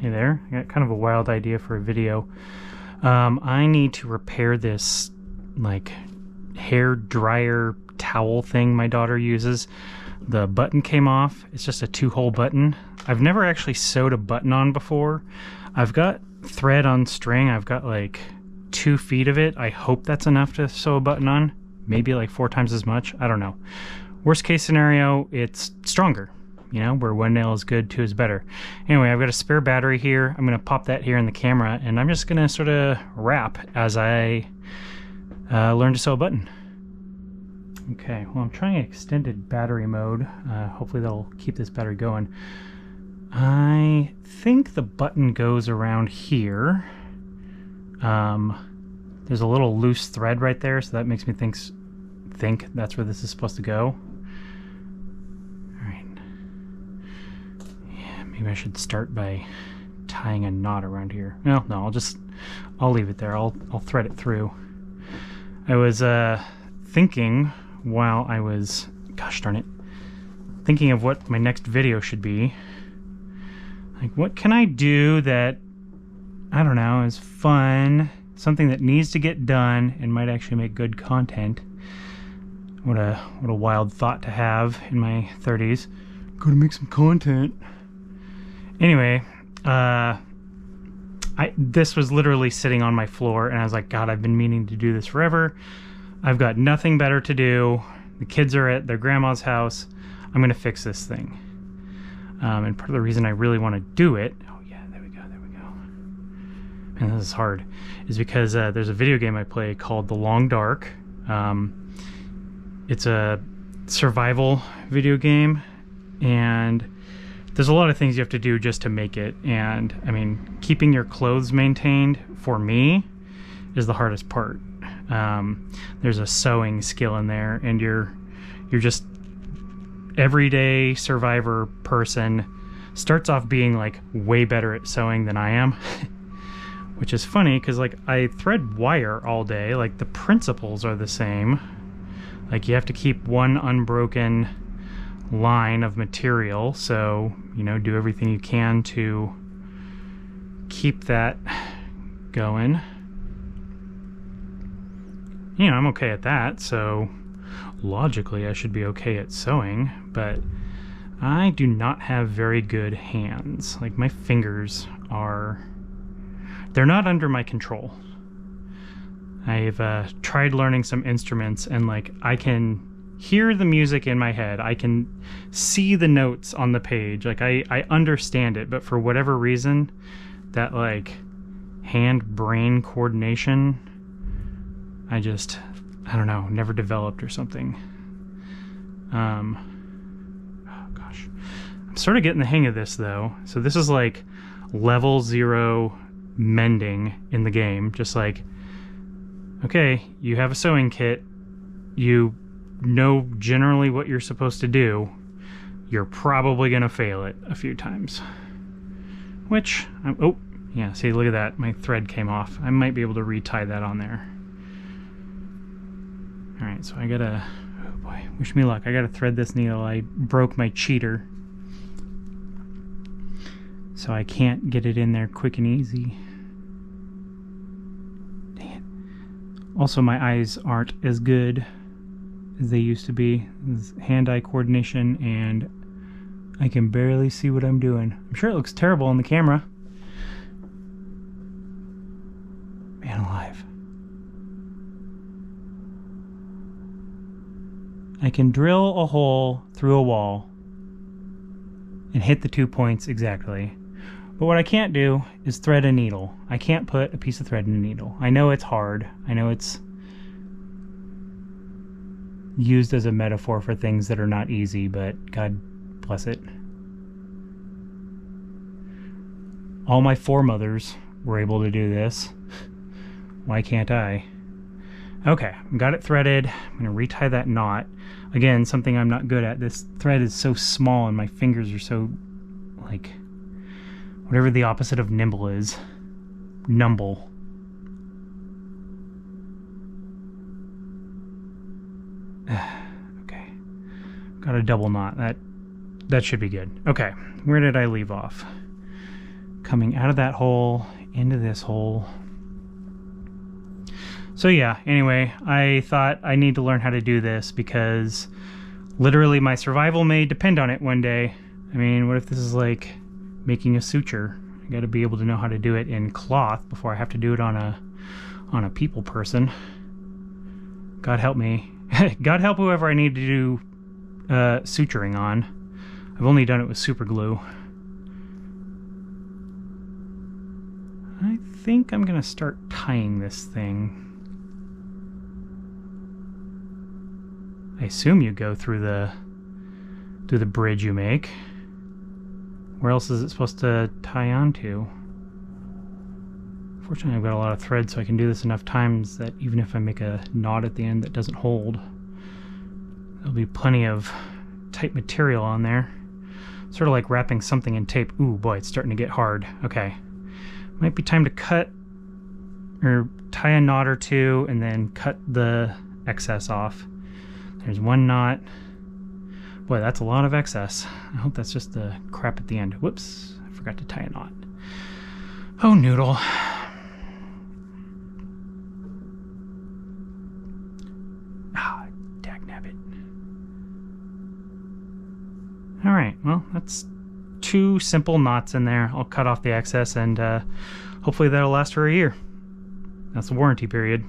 Hey there, I got kind of a wild idea for a video. I need to repair this like hair dryer towel thing my daughter uses. The button came off. It's just a 2-hole button. I've never actually sewed a button on before. I've got thread on string. I've got like 2 feet of it. I hope that's enough to sew a button on. Maybe like 4 times as much. I don't know. Worst case scenario, it's stronger. You know, where 1 nail is good, 2 is better. Anyway, I've got a spare battery here. I'm going to pop that here in the camera, and I'm just going to sort of rap as I learn to sew a button. Okay, well, I'm trying extended battery mode. Hopefully that'll keep this battery going. I think the button goes around here. There's a little loose thread right there, so that makes me think that's where this is supposed to go. Maybe I should start by tying a knot around here. No, I'll leave it there. I'll thread it through. I was thinking while I was, gosh darn it, thinking of what my next video should be. Like, what can I do that, I don't know, is fun, something that needs to get done and might actually make good content. What a wild thought to have in my 30s. Gotta make some content. Anyway, this was literally sitting on my floor, and I was like, God, I've been meaning to do this forever. I've got nothing better to do. The kids are at their grandma's house. I'm going to fix this thing. And part of the reason I really want to do it, oh yeah, there we go. Man, this is hard, is because there's a video game I play called The Long Dark. It's a survival video game, and there's a lot of things you have to do just to make it, and I mean, keeping your clothes maintained for me is the hardest part. There's a sewing skill in there, and you're just everyday survivor person starts off being like way better at sewing than I am, which is funny because like I thread wire all day. Like the principles are the same. Like you have to keep one unbroken line of material, so you know, do everything you can to keep that going. You know, I'm okay at that, so logically I should be okay at sewing, but I do not have very good hands. Like my fingers they're not under my control. I've tried learning some instruments, and like I can hear the music in my head. I can see the notes on the page. Like I understand it, but for whatever reason, that like hand-brain coordination, I don't know, never developed or something. Oh gosh. I'm sort of getting the hang of this though. So this is like level 0 mending in the game. Just like, okay, you have a sewing kit. You know generally what you're supposed to do. You're probably gonna fail it a few times, which oh yeah, see, look at that, my thread came off. I might be able to retie that on there. All right, so I gotta, oh boy, wish me luck. I gotta thread this needle. I broke my cheater, so I can't get it in there quick and easy. Dang it. Also, my eyes aren't as good as they used to be. Hand-eye coordination, and I can barely see what I'm doing. I'm sure it looks terrible on the camera. Man alive. I can drill a hole through a wall and hit the 2 points exactly. But what I can't do is thread a needle. I can't put a piece of thread in a needle. I know it's hard. I know it's used as a metaphor for things that are not easy, but God bless it. All my foremothers were able to do this. Why can't I? Okay, got it threaded. I'm going to retie that knot. Again, something I'm not good at. This thread is so small and my fingers are so, like, whatever the opposite of nimble is. Numble. Okay. Got a double knot. That should be good. Okay, where did I leave off? coming out of that hole into this hole. So yeah, anyway, I thought I need to learn how to do this because literally my survival may depend on it one day. I mean, what if this is like making a suture? I gotta be able to know how to do it in cloth before I have to do it on a people person. God help me. God help whoever I need to do suturing on. I've only done it with super glue. I think I'm gonna start tying this thing. I assume you go through the bridge you make. Where else is it supposed to tie onto? Fortunately, I've got a lot of thread, so I can do this enough times that even if I make a knot at the end that doesn't hold, there'll be plenty of tight material on there. Sort of like wrapping something in tape. Ooh, boy, it's starting to get hard. Okay. Might be time to cut or tie a knot or two and then cut the excess off. There's one knot. Boy, that's a lot of excess. I hope that's just the crap at the end. Whoops, I forgot to tie a knot. Oh, noodle. Ah, dagnabbit. All right, well, that's 2 simple knots in there. I'll cut off the excess and hopefully that'll last for a year. That's the warranty period.